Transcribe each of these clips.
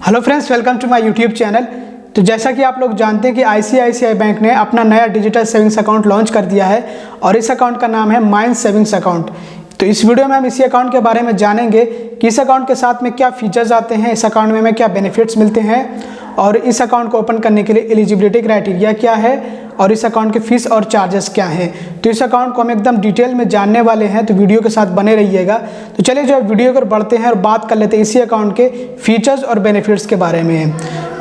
Hello friends, welcome to my YouTube channel. तो जैसा कि आप लोग जानते हैं कि आईसीआईसीआई बैंक ने अपना नया डिजिटल सेविंग्स अकाउंट लॉन्च कर दिया है और इस अकाउंट का नाम है माइंड सेविंग्स अकाउंट। तो इस वीडियो में हम इसी अकाउंट के बारे में जानेंगे कि इस अकाउंट के साथ में क्या फीचर्स आते हैं, इस अकाउंट में हमें क्या बेनिफिट्स मिलते हैं और इस अकाउंट को ओपन करने के लिए एलिजिबिलिटी क्राइटेरिया क्या है और इस अकाउंट की फ़ीस और चार्जेस क्या हैं। तो इस अकाउंट को हम एकदम डिटेल में जानने वाले हैं, तो वीडियो के साथ बने रहिएगा। तो चलिए जो वीडियो पर बढ़ते हैं और बात कर लेते हैं इसी अकाउंट के फीचर्स और बेनिफिट्स के बारे में।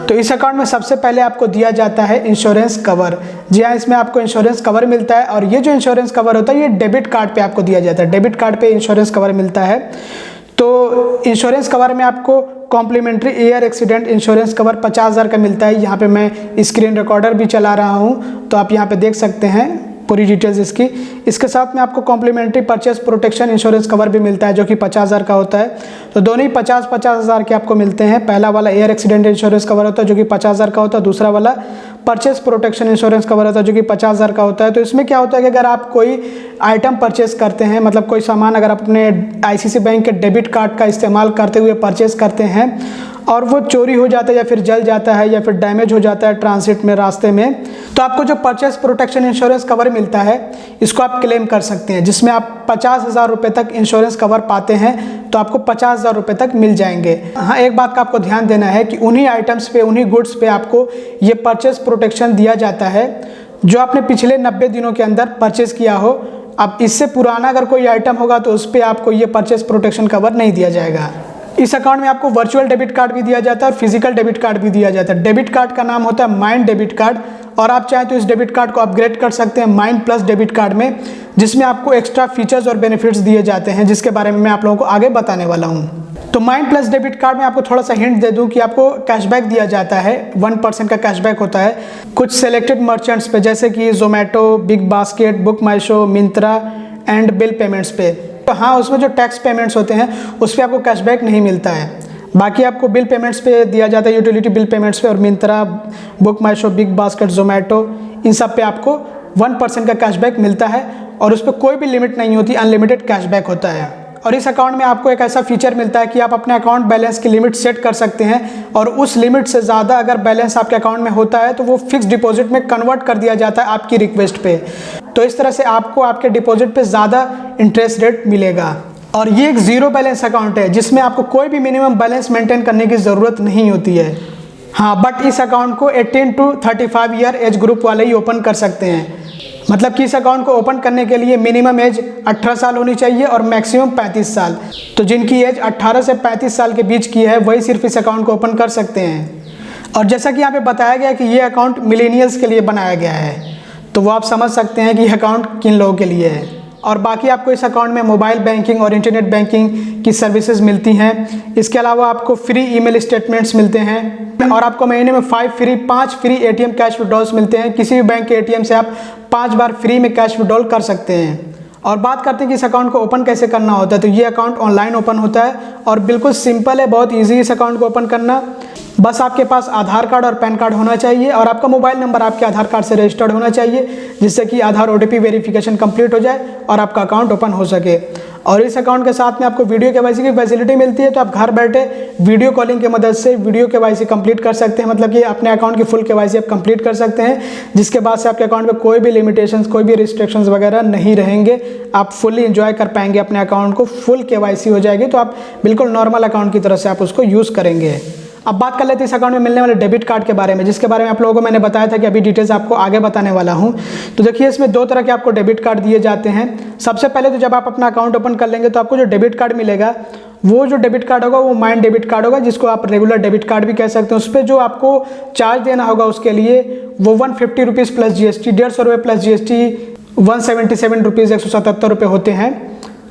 तो इस अकाउंट में सबसे पहले आपको दिया जाता है इंश्योरेंस कवर। जी हाँ, इसमें आपको इंश्योरेंस कवर मिलता है और ये जो इंश्योरेंस कवर होता है ये डेबिट कार्ड पे आपको दिया जाता है। डेबिट कार्ड पे इंश्योरेंस कवर मिलता है। तो इंश्योरेंस कवर में आपको complimentary air accident insurance cover 50,000 का मिलता है। यहाँ पे मैं स्क्रीन रिकॉर्डर भी चला रहा हूँ, तो आप यहाँ पे देख सकते हैं पूरी डिटेल्स इसकी। इसके साथ में आपको complimentary purchase protection insurance cover भी मिलता है जो कि 50,000 का होता है। तो दोनों ही 50,000 के आपको मिलते हैं। पहला वाला एयर एक्सीडेंट इंश्योरेंस कवर होता है जो कि 50,000 का होता है, दूसरा वाला परचेस प्रोटेक्शन इंश्योरेंस कवर होता है जो कि 50,000 का होता है। तो इसमें क्या होता है कि अगर आप कोई आइटम परचेस करते हैं, मतलब कोई सामान अगर आप अपने आईसीआईसीआई बैंक के डेबिट कार्ड का इस्तेमाल करते हुए परचेस करते हैं और वो चोरी हो जाता है या फिर जल जाता है या फिर डैमेज हो जाता है ट्रांसिट में, रास्ते में, तो आपको जो परचेस प्रोटेक्शन इंश्योरेंस कवर मिलता है इसको आप क्लेम कर सकते हैं, जिसमें आप 50,000 रुपये तक इंश्योरेंस कवर पाते हैं। तो आपको 50,000 रुपये तक मिल जाएंगे। हाँ, एक बात का आपको ध्यान देना है कि उन्हीं आइटम्स पे, उन्हीं गुड्स पे आपको ये परचेस प्रोटेक्शन दिया जाता है जो आपने पिछले 90 दिनों के अंदर परचेस किया हो। अब इससे पुराना अगर कोई आइटम होगा तो उस पर आपको ये परचेस प्रोटेक्शन कवर नहीं दिया जाएगा। इस अकाउंट में आपको वर्चुअल डेबिट कार्ड भी दिया जाता है और फिजिकल डेबिट कार्ड भी दिया जाता है। डेबिट कार्ड का नाम होता है माइंड डेबिट कार्ड और आप चाहें तो इस डेबिट कार्ड को अपग्रेड कर सकते हैं माइंड प्लस डेबिट कार्ड में, जिसमें आपको एक्स्ट्रा फीचर्स और बेनिफिट्स दिए जाते हैं जिसके बारे में मैं आप लोगों को आगे बताने वाला हूँ। तो माइंड प्लस डेबिट कार्ड में आपको थोड़ा सा हिंट दे दूं कि आपको कैशबैक दिया जाता है। 1% का कैशबैक होता है कुछ सेलेक्टेड मर्चेंट्स पे, जैसे कि Zomato, big basket, book my show, Myntra and bill payments पे। तो हाँ, उसमें जो टैक्स पेमेंट्स होते हैं उस पर आपको कैशबैक नहीं मिलता है। बाकी आपको बिल पेमेंट्स पे दिया जाता है, यूटिलिटी बिल पेमेंट्स पे, और मिंत्रा, बुक माई शो, बिग बास्केट, जोमेटो, इन सब पे आपको 1% का कैशबैक मिलता है और उस पर कोई भी लिमिट नहीं होती, अनलिमिटेड कैशबैक होता है। और इस अकाउंट में आपको एक ऐसा फीचर मिलता है कि आप अपने अकाउंट बैलेंस की लिमिट सेट कर सकते हैं और उस लिमिट से ज़्यादा अगर बैलेंस आपके अकाउंट में होता है तो वो फिक्स डिपॉजिट में कन्वर्ट कर दिया जाता है आपकी रिक्वेस्ट पे। तो इस तरह से आपको आपके डिपॉजिट पे ज़्यादा इंटरेस्ट रेट मिलेगा। और ये एक ज़ीरो बैलेंस अकाउंट है जिसमें आपको कोई भी मिनिमम बैलेंस मेंटेन करने की ज़रूरत नहीं होती है। हाँ, बट इस अकाउंट को 18 to 35 ईयर एज ग्रुप वाले ही ओपन कर सकते हैं। मतलब कि इस अकाउंट को ओपन करने के लिए मिनिमम एज 18 साल होनी चाहिए और मैक्सिमम 35 साल। तो जिनकी एज 18 से 35 साल के बीच की है वही सिर्फ इस अकाउंट को ओपन कर सकते हैं। और जैसा कि यहाँ पे बताया गया कि ये अकाउंट मिलेनियल्स के लिए बनाया गया है, तो वो आप समझ सकते हैं कि यह अकाउंट किन लोगों के लिए है। और बाकी आपको इस अकाउंट में मोबाइल बैंकिंग और इंटरनेट बैंकिंग की सर्विसेज मिलती हैं। इसके अलावा आपको फ्री ईमेल स्टेटमेंट्स मिलते हैं और आपको महीने में 5 फ्री एटीएम कैश विड्रॉल्स मिलते हैं। किसी भी बैंक के एटीएम से आप 5 बार फ्री में कैश विड्रॉल कर सकते हैं। और बात करते हैं कि इस अकाउंट को ओपन कैसे करना होता है। तो ये अकाउंट ऑनलाइन ओपन होता है और बिल्कुल सिंपल है, बहुत ईजी इस अकाउंट को ओपन करना। बस आपके पास आधार कार्ड और पैन कार्ड होना चाहिए और आपका मोबाइल नंबर आपके आधार कार्ड से रजिस्टर्ड होना चाहिए, जिससे कि आधार OTP वेरिफिकेशन कंप्लीट हो जाए और आपका अकाउंट ओपन हो सके। और इस अकाउंट के साथ में आपको वीडियो केवाईसी की फैसिलिटी मिलती है। तो आप घर बैठे वीडियो कॉलिंग की मदद से वीडियो केवाईसी कंप्लीट कर सकते हैं। मतलब कि अपने अकाउंट की फुल केवाईसी आप कंप्लीट कर सकते हैं, जिसके बाद से आपके अकाउंट में कोई भी लिमिटेशंस, कोई भी रिस्ट्रिक्शंस वगैरह नहीं रहेंगे। आप फुली इंजॉय कर पाएंगे अपने अकाउंट को, फुल केवाईसी हो जाएगी। तो आप बिल्कुल नॉर्मल अकाउंट की तरह से आप उसको यूज़ करेंगे। अब बात कर लेते हैं इस अकाउंट में मिलने वाले डेबिट कार्ड के बारे में, जिसके बारे में आप लोगों को मैंने बताया था कि अभी डिटेल्स आपको आगे बताने वाला हूं। तो देखिए, इसमें 2 तरह के आपको डेबिट कार्ड दिए जाते हैं। सबसे पहले तो जब आप अपना अकाउंट ओपन कर लेंगे तो आपको जो डेबिट कार्ड मिलेगा, वो जो डेबिट कार्ड होगा वो माइंड डेबिट कार्ड होगा, जिसको आप रेगुलर डेबिट कार्ड भी कह सकते हैं। उस पर जो आपको चार्ज देना होगा उसके लिए वो 150 रुपीज़ प्लस GST, 150 रुपये प्लस GST 177 रुपीज़, 177 रुपये होते हैं,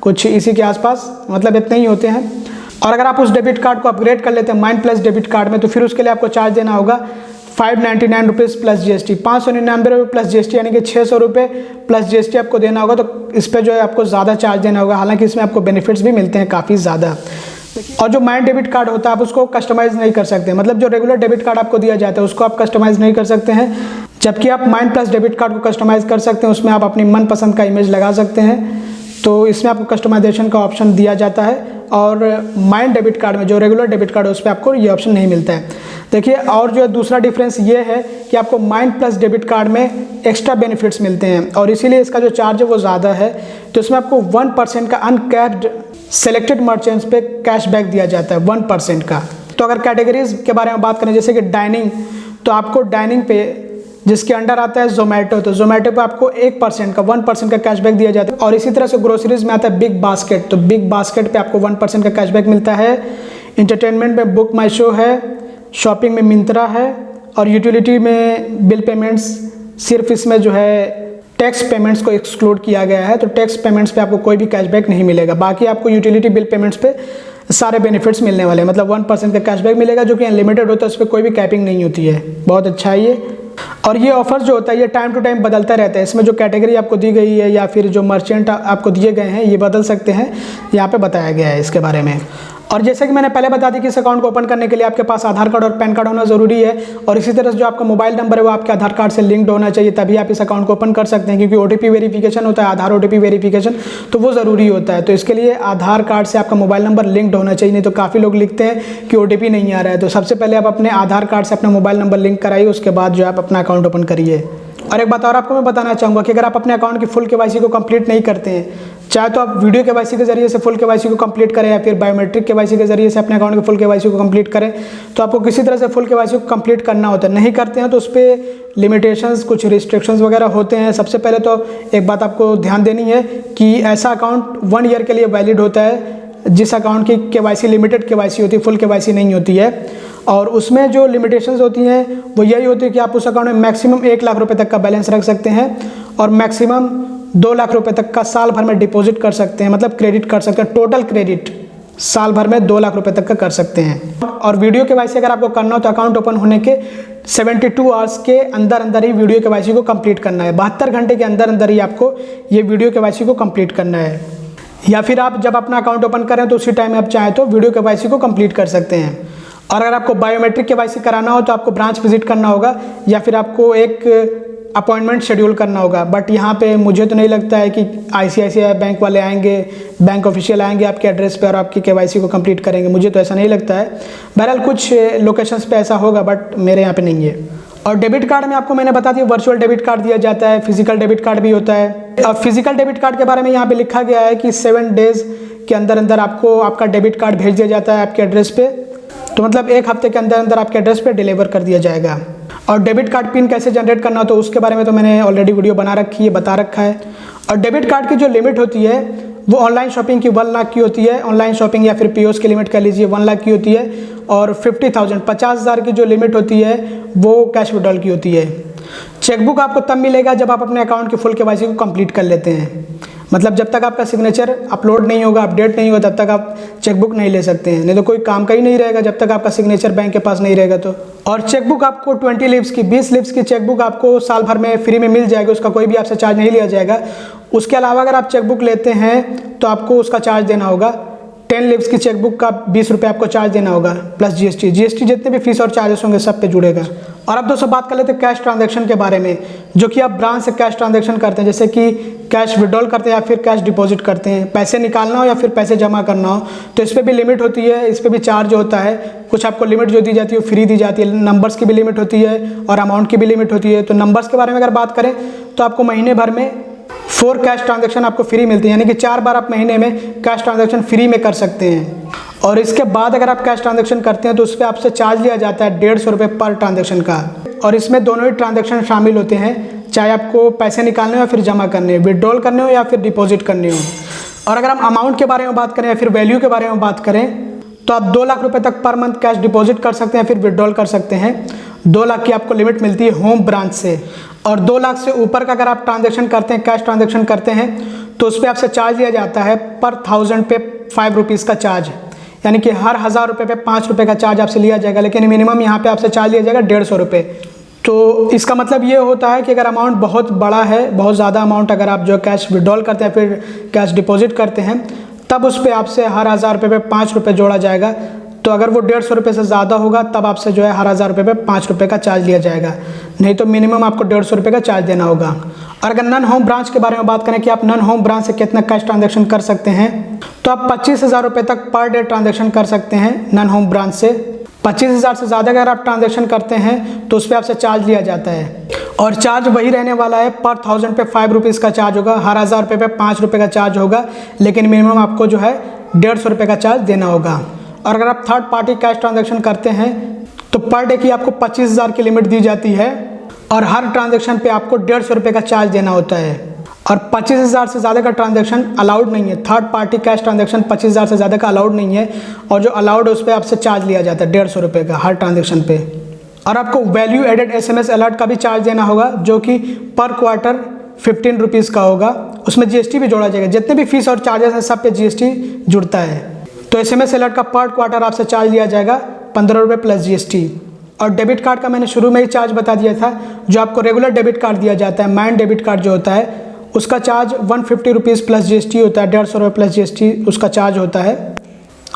कुछ इसी के आसपास, मतलब इतने ही होते हैं। और अगर आप उस डेबिट कार्ड को अपग्रेड कर लेते हैं माइंड प्लस डेबिट कार्ड में, तो फिर उसके लिए आपको चार्ज देना होगा 599 रुपीज़ प्लस GST, 599 रुपये प्लस GST, यानी कि 600 रुपये प्लस GST आपको देना होगा। तो इस पर जो है आपको ज़्यादा चार्ज देना होगा, हालांकि इसमें आपको बेनिफिट्स भी मिलते हैं काफ़ी ज़्यादा। और जो माइंड डेबिट कार्ड होता है आप उसको कस्टमाइज़ नहीं कर सकते, मतलब जो रेगुलर डेबिट कार्ड आपको दिया जाता है उसको आप कस्टमाइज़ नहीं कर सकते हैं, जबकि आप माइंड प्लस डेबिट कार्ड को कस्टमाइज़ कर सकते हैं। उसमें आप अपनी मनपसंद का इमेज लगा सकते हैं। तो इसमें आपको कस्टमाइजेशन का ऑप्शन दिया जाता है, और माइन डेबिट कार्ड में जो रेगुलर डेबिट कार्ड है उस पर आपको ये ऑप्शन नहीं मिलता है। देखिए, और जो दूसरा डिफरेंस ये है कि आपको माइन प्लस डेबिट कार्ड में एक्स्ट्रा बेनिफिट्स मिलते हैं, और इसीलिए इसका जो चार्ज है वो ज़्यादा है। तो इसमें आपको 1% का अनकैप्ड सेलेक्टेड मर्चेंट्स पे कैशबैक दिया जाता है, 1% का। तो अगर कैटेगरीज के बारे में बात करें, जैसे कि डाइनिंग, तो आपको डाइनिंग पे जिसके अंडर आता है जोमेटो, तो जोमेटो पे आपको 1% का कैशबैक दिया जाता है। और इसी तरह से ग्रोसरीज में आता है बिग बास्केट, तो बिग बास्केट पे आपको 1% का कैशबैक मिलता है। इंटरटेनमेंट में बुक माई शो है, शॉपिंग में मिंत्रा है, और यूटिलिटी में बिल पेमेंट्स, सिर्फ इसमें जो है टैक्स पेमेंट्स को एक्सक्लूड किया गया है, तो टैक्स पेमेंट्स पे आपको कोई भी कैशबैक नहीं मिलेगा। बाकी आपको यूटिलिटी बिल पेमेंट्स पे सारे बेनिफिट्स मिलने वाले हैं, मतलब 1% का कैशबैक मिलेगा, जो कि अनलिमिटेड होता है, उस पर कोई भी कैपिंग नहीं होती है। बहुत अच्छा है ये। और ये ऑफर जो होता है ये टाइम टू टाइम बदलता रहता है। इसमें जो कैटेगरी आपको दी गई है या फिर जो मर्चेंट आपको दिए गए हैं ये बदल सकते हैं, यहाँ पे बताया गया है इसके बारे में। और जैसे कि मैंने पहले बता दी कि इस अकाउंट को ओपन करने के लिए आपके पास आधार कार्ड और पैन कार्ड होना ज़रूरी है, और इसी तरह से जो आपका मोबाइल नंबर है वो आपके आधार कार्ड से लिंक्ड होना चाहिए, तभी आप इस अकाउंट को ओपन कर सकते हैं। क्योंकि OTP वेरिफिकेशन होता है, आधार OTP वेरिफिकेशन, तो वो ज़रूरी होता है। तो इसके लिए आधार कार्ड से आपका मोबाइल नंबर लिंक्ड होना चाहिए। नहीं तो काफ़ी लोग लिखते हैं कि OTP नहीं आ रहा है। तो सबसे पहले आप अपने आधार कार्ड से अपना मोबाइल नंबर लिंक कराइए, उसके बाद जो आप अपना अकाउंट ओपन करिए। और एक बात और आपको मैं बताना चाहूँगा कि अगर आप अपने अकाउंट की फुल KYC को कंप्लीट नहीं करते हैं, चाहे तो आप वीडियो KYC के जरिए से फुल KYC को कंप्लीट करें या फिर बायोमेट्रिक KYC के जरिए से अपने अकाउंट के फुल KYC को कंप्लीट करें, तो आपको किसी तरह से फुल KYC को कंप्लीट करना होता है। नहीं करते हैं तो उस पर लिमिटेशंस, कुछ रिस्ट्रिक्शंस वगैरह होते हैं। सबसे पहले तो एक बात आपको ध्यान देनी है कि ऐसा अकाउंट 1 ईयर के लिए वैलिड होता है, जिस अकाउंट की KYC लिमिटेड KYC होती है, फुल KYC नहीं होती है। और उसमें जो लिमिटेशंस होती हैं वो यही होती है कि आप उस अकाउंट में मैक्सिमम 1 लाख रुपए तक का बैलेंस रख सकते हैं, और मैक्सिमम 2 लाख रुपए तक का साल भर में डिपॉजिट कर सकते हैं, मतलब क्रेडिट कर सकते हैं। टोटल क्रेडिट साल भर में 2 लाख रुपए तक का कर सकते हैं। और वीडियो KYC अगर आपको करना हो तो अकाउंट ओपन होने के 72 आवर्स के अंदर अंदर ही वीडियो KYC को कंप्लीट करना है। 72 घंटे के अंदर अंदर ही आपको ये वीडियो KYC को कंप्लीट करना है। या फिर आप जब अपना अकाउंट ओपन करें तो उसी टाइम में आप चाहें तो वीडियो KYC को कंप्लीट कर सकते हैं। और अगर आपको बायोमेट्रिक KYC कराना हो तो आपको ब्रांच विजिट करना होगा, या फिर आपको एक अपॉइंटमेंट शेड्यूल करना होगा। बट यहाँ पे मुझे तो नहीं लगता है कि ICICI बैंक वाले आएंगे, बैंक ऑफिशियल आएंगे आपके एड्रेस पे और आपकी KYC को कंप्लीट करेंगे, मुझे तो ऐसा नहीं लगता है। बहरहाल कुछ लोकेशंस पे ऐसा होगा, बट मेरे यहाँ पे नहीं है। और डेबिट कार्ड में आपको मैंने बता दिया, वर्चुअल डेबिट कार्ड दिया जाता है, फिजिकल डेबिट कार्ड भी होता है। अब फिजिकल डेबिट कार्ड के बारे में यहाँ पे लिखा गया है कि 7 डेज के अंदर अंदर आपको आपका डेबिट कार्ड भेज दिया जाता है आपके एड्रेस पे, तो मतलब 1 हफ्ते के अंदर अंदर आपके एड्रेस पे डिलीवर कर दिया जाएगा। और डेबिट कार्ड पिन कैसे जनरेट करना हो तो उसके बारे में तो मैंने ऑलरेडी वीडियो बना रखी है, बता रखा है। और डेबिट कार्ड की जो लिमिट होती है वो ऑनलाइन शॉपिंग की 1 लाख की होती है, ऑनलाइन शॉपिंग या फिर POS की लिमिट कह लीजिए 1 लाख की होती है। और 50,000 की जो लिमिट होती है वो कैश विड्रॉल की होती है। चेकबुक आपको तब मिलेगा जब आप अपने अकाउंट की फुल KYC को कंप्लीट कर लेते हैं, मतलब जब तक आपका सिग्नेचर अपलोड नहीं होगा, अपडेट नहीं होगा, तब तक आप चेकबुक नहीं ले सकते हैं। नहीं तो कोई काम का ही नहीं रहेगा जब तक आपका सिग्नेचर बैंक के पास नहीं रहेगा तो। और चेकबुक आपको 20 लीव्स की 20 लीव्स की चेकबुक आपको साल भर में फ्री में मिल जाएगी, उसका कोई भी आपसे चार्ज नहीं लिया जाएगा। उसके अलावा अगर आप चेकबुक लेते हैं तो आपको उसका चार्ज देना होगा। 10 लीव्स की चेकबुक का 20 रुपये आपको चार्ज देना होगा, प्लस GST जितने भी फीस और चार्जेस होंगे सब पे जुड़ेगा। और अब दोस्तों बात कर लेते हैं कैश ट्रांजैक्शन के बारे में, जो कि आप ब्रांच से कैश ट्रांजैक्शन करते हैं, जैसे कि कैश विड्रॉल करते हैं या फिर कैश डिपॉजिट करते हैं। पैसे निकालना हो या फिर पैसे जमा करना हो तो इस पर भी लिमिट होती है, इस पर भी चार्ज होता है। कुछ आपको लिमिट जो दी जाती है वो फ्री दी जाती है, नंबर्स की भी लिमिट होती है और अमाउंट की भी लिमिट होती है। तो नंबर्स के बारे में अगर बात करें तो आपको महीने भर में 4 कैश ट्रांजैक्शन आपको फ्री मिलती है, यानी कि 4 बार आप महीने में कैश ट्रांजैक्शन फ्री में कर सकते हैं। और इसके बाद अगर आप कैश ट्रांजैक्शन करते हैं तो उस पर आपसे चार्ज लिया जाता है 150 रुपये पर ट्रांजैक्शन का। और इसमें दोनों ही ट्रांजैक्शन शामिल होते हैं, चाहे आपको पैसे निकालने हो या फिर जमा करने हो, विड्रॉल करने हो या फिर डिपॉजिट करने हो। और अगर हम अमाउंट के बारे में बात करें या फिर वैल्यू के बारे में बात करें तो आप 2 लाख रुपए तक पर मंथ कैश डिपॉजिट कर सकते हैं, फिर विड्रॉल कर सकते हैं। 2 लाख की आपको लिमिट मिलती है होम ब्रांच से। और 2 लाख से ऊपर का अगर आप ट्रांजैक्शन करते हैं, कैश ट्रांजैक्शन करते हैं, तो उस पर आपसे चार्ज लिया जाता है पर 1000 पे 5 रुपीज़ का चार्ज, यानी कि हर 1000 रुपये पे 5 रुपये का चार्ज आपसे लिया जाएगा। लेकिन मिनिमम यहाँ पे आपसे चार्ज लिया जाएगा 150 रुपये। तो इसका मतलब ये होता है कि अगर अमाउंट बहुत बड़ा है, बहुत ज़्यादा अमाउंट अगर आप जो कैश विड्रॉल करते हैं फिर कैश डिपॉजिट करते हैं, तब उस पर आपसे हर 1000 रुपये पे 5 रुपये जोड़ा जाएगा। तो अगर वो 150 रुपये से ज़्यादा होगा तब आपसे जो है हर 1000 रुपये पे 5 रुपये का चार्ज लिया जाएगा, नहीं तो मिनिमम आपको 150 रुपये का चार्ज देना होगा। और अगर नन होम ब्रांच के बारे में बात करें कि आप नन होम ब्रांच से कितना कैश ट्रांजैक्शन कर सकते हैं, तो आप 25,000 रुपये तक पर डे ट्रांजैक्शन कर सकते हैं नन होम ब्रांच से। 25,000 से ज़्यादा अगर आप ट्रांजैक्शन करते हैं तो उस पर आपसे चार्ज लिया जाता है, और चार्ज वही रहने वाला है। पर 1000 पे 5 रुपीज़ का चार्ज होगा, हर 1000 रुपये पे 5 रुपये का चार्ज होगा, लेकिन मिनिमम आपको जो है 150 रुपये का चार्ज देना होगा। और अगर आप थर्ड पार्टी कैश ट्रांजैक्शन करते हैं तो पर डे की आपको 25,000 की लिमिट दी जाती है, और हर ट्रांजैक्शन पे आपको 150 रुपये का चार्ज देना होता है। और 25,000 से ज़्यादा का ट्रांजैक्शन अलाउड नहीं है। थर्ड पार्टी कैश ट्रांजैक्शन 25,000 से ज़्यादा का अलाउड नहीं है, और जो अलाउड है उस पर आपसे चार्ज लिया जाता है 150 रुपये का हर ट्रांजैक्शन पे। और आपको वैल्यू एडेड SMS अलर्ट का भी चार्ज देना होगा, जो कि पर क्वार्टर 15 रुपीज़ का होगा। उसमें GST भी जोड़ा जाएगा, जितने भी फीस और चार्जेस हैं सब पे GST जुड़ता है। तो SMS अलर्ट का पर क्वार्टर आपसे चार्ज लिया जाएगा 15 रुपये प्लस GST। और डेबिट कार्ड का मैंने शुरू में ही चार्ज बता दिया था। जो आपको रेगुलर डेबिट कार्ड दिया जाता है, माइंड डेबिट कार्ड जो होता है, उसका चार्ज 150 रुपीज़ प्लस GST होता है। 150 रुपये प्लस GST उसका चार्ज होता है।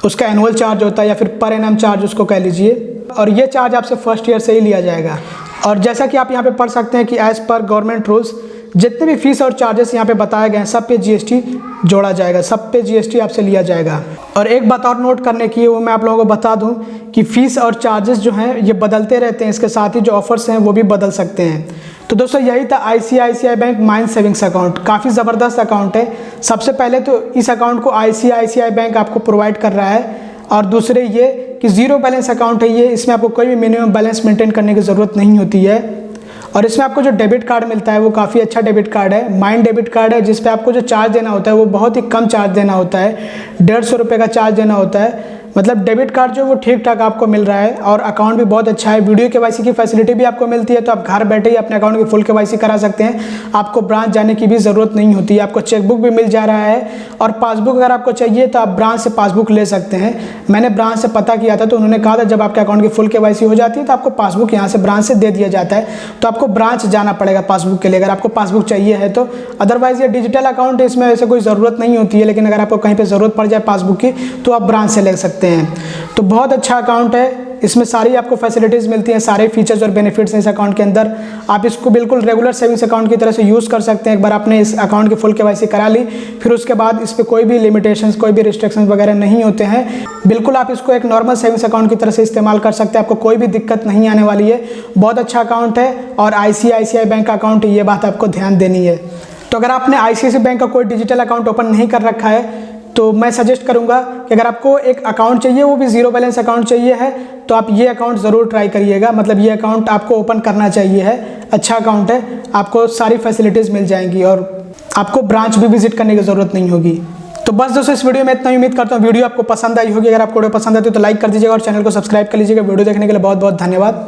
उसका एनुअल चार्ज होता है, या फिर पर एनम चार्ज उसको कह लीजिए। और ये चार्ज आपसे फर्स्ट ईयर से ही लिया जाएगा। और जैसा कि आप यहाँ पे पढ़ सकते हैं कि एज़ पर गवर्नमेंट रूल्स जितने भी फीस और चार्जेस यहाँ पे बताए गए हैं सब पे GST जोड़ा जाएगा, सब पे GST आपसे लिया जाएगा। और एक बात और नोट करने की है, वो मैं आप लोगों को बता दूं कि फ़ीस और चार्जेस जो हैं ये बदलते रहते हैं, इसके साथ ही जो ऑफर्स हैं वो भी बदल सकते हैं। तो दोस्तों यही था ICICI bank mind savings account. काफ़ी ज़बरदस्त अकाउंट है। सबसे पहले तो इस अकाउंट को ICICI बैंक आपको प्रोवाइड कर रहा है, और दूसरे ये कि ज़ीरो बैलेंस अकाउंट है ये। इसमें आपको कोई भी मिनिमम बैलेंस मेंटेन करने की ज़रूरत नहीं होती है। और इसमें आपको जो डेबिट कार्ड मिलता है वो काफ़ी अच्छा डेबिट कार्ड है, माइंड डेबिट कार्ड है, जिस पे आपको जो चार्ज देना होता है वो बहुत ही कम चार्ज देना होता है। 150 रुपये का चार्ज देना होता है। मतलब डेबिट कार्ड जो वो ठीक ठाक आपको मिल रहा है, और अकाउंट भी बहुत अच्छा है। वीडियो KYC की फैसिलिटी भी आपको मिलती है, तो आप घर बैठे ही अपने अकाउंट की फुल KYC करा सकते हैं। आपको ब्रांच जाने की भी ज़रूरत नहीं होती है। आपको चेकबुक भी मिल जा रहा है, और पासबुक अगर आपको चाहिए तो आप ब्रांच से पासबुक ले सकते हैं। मैंने ब्रांच से पता किया था तो उन्होंने कहा था जब आपके अकाउंट की फुल KYC हो जाती है तो आपको पासबुक यहाँ से ब्रांच से दे दिया जाता है। तो आपको ब्रांच जाना पड़ेगा पासबुक के लिए, अगर आपको पासबुक चाहिए है तो। अदरवाइज़ ये डिजिटल अकाउंट है, इसमें वैसे कोई ज़रूरत नहीं होती है, लेकिन अगर आपको कहीं पर ज़रूरत पड़ जाए पासबुक की तो आप ब्रांच से ले सकते हैं। तो बहुत अच्छा अकाउंट है। इसमें सारी आपको फैसिलिटीज़ मिलती हैं, सारे फीचर्स और बेनिफिट्स हैं इस अकाउंट के अंदर। आप इसको बिल्कुल रेगुलर सेविंग्स अकाउंट की तरह से यूज़ कर सकते हैं। एक बार आपने इस अकाउंट की फुल KYC करा ली, फिर उसके बाद इस पर कोई भी लिमिटेशंस, कोई भी रिस्ट्रिक्शंस वगैरह नहीं होते हैं। बिल्कुल आप इसको एक नॉर्मल सेविंग्स अकाउंट की तरह से इस्तेमाल कर सकते हैं। आपको कोई भी दिक्कत नहीं आने वाली है। बहुत अच्छा अकाउंट है, और ICICI बैंक का अकाउंट है, ये बात आपको ध्यान देनी है। तो अगर आपने ICICI बैंक का कोई डिजिटल अकाउंट ओपन नहीं कर रखा है तो मैं सजेस्ट करूंगा कि अगर आपको एक अकाउंट चाहिए, वो भी ज़ीरो बैलेंस अकाउंट चाहिए है, तो आप ये अकाउंट ज़रूर ट्राई करिएगा। मतलब ये अकाउंट आपको ओपन करना चाहिए है। अच्छा अकाउंट है, आपको सारी फैसिलिटीज़ मिल जाएंगी, और आपको ब्रांच भी विजिट करने की ज़रूरत नहीं होगी। तो बस दोस्तों इस वीडियो में इतना ही। उम्मीद करता हूँ वीडियो आपको पसंद आई होगी। अगर आपको वीडियो पसंद आती है तो लाइक कर दीजिएगा, और चैनल को सब्सक्राइब कर लीजिएगा। वीडियो देखने के लिए बहुत बहुत धन्यवाद।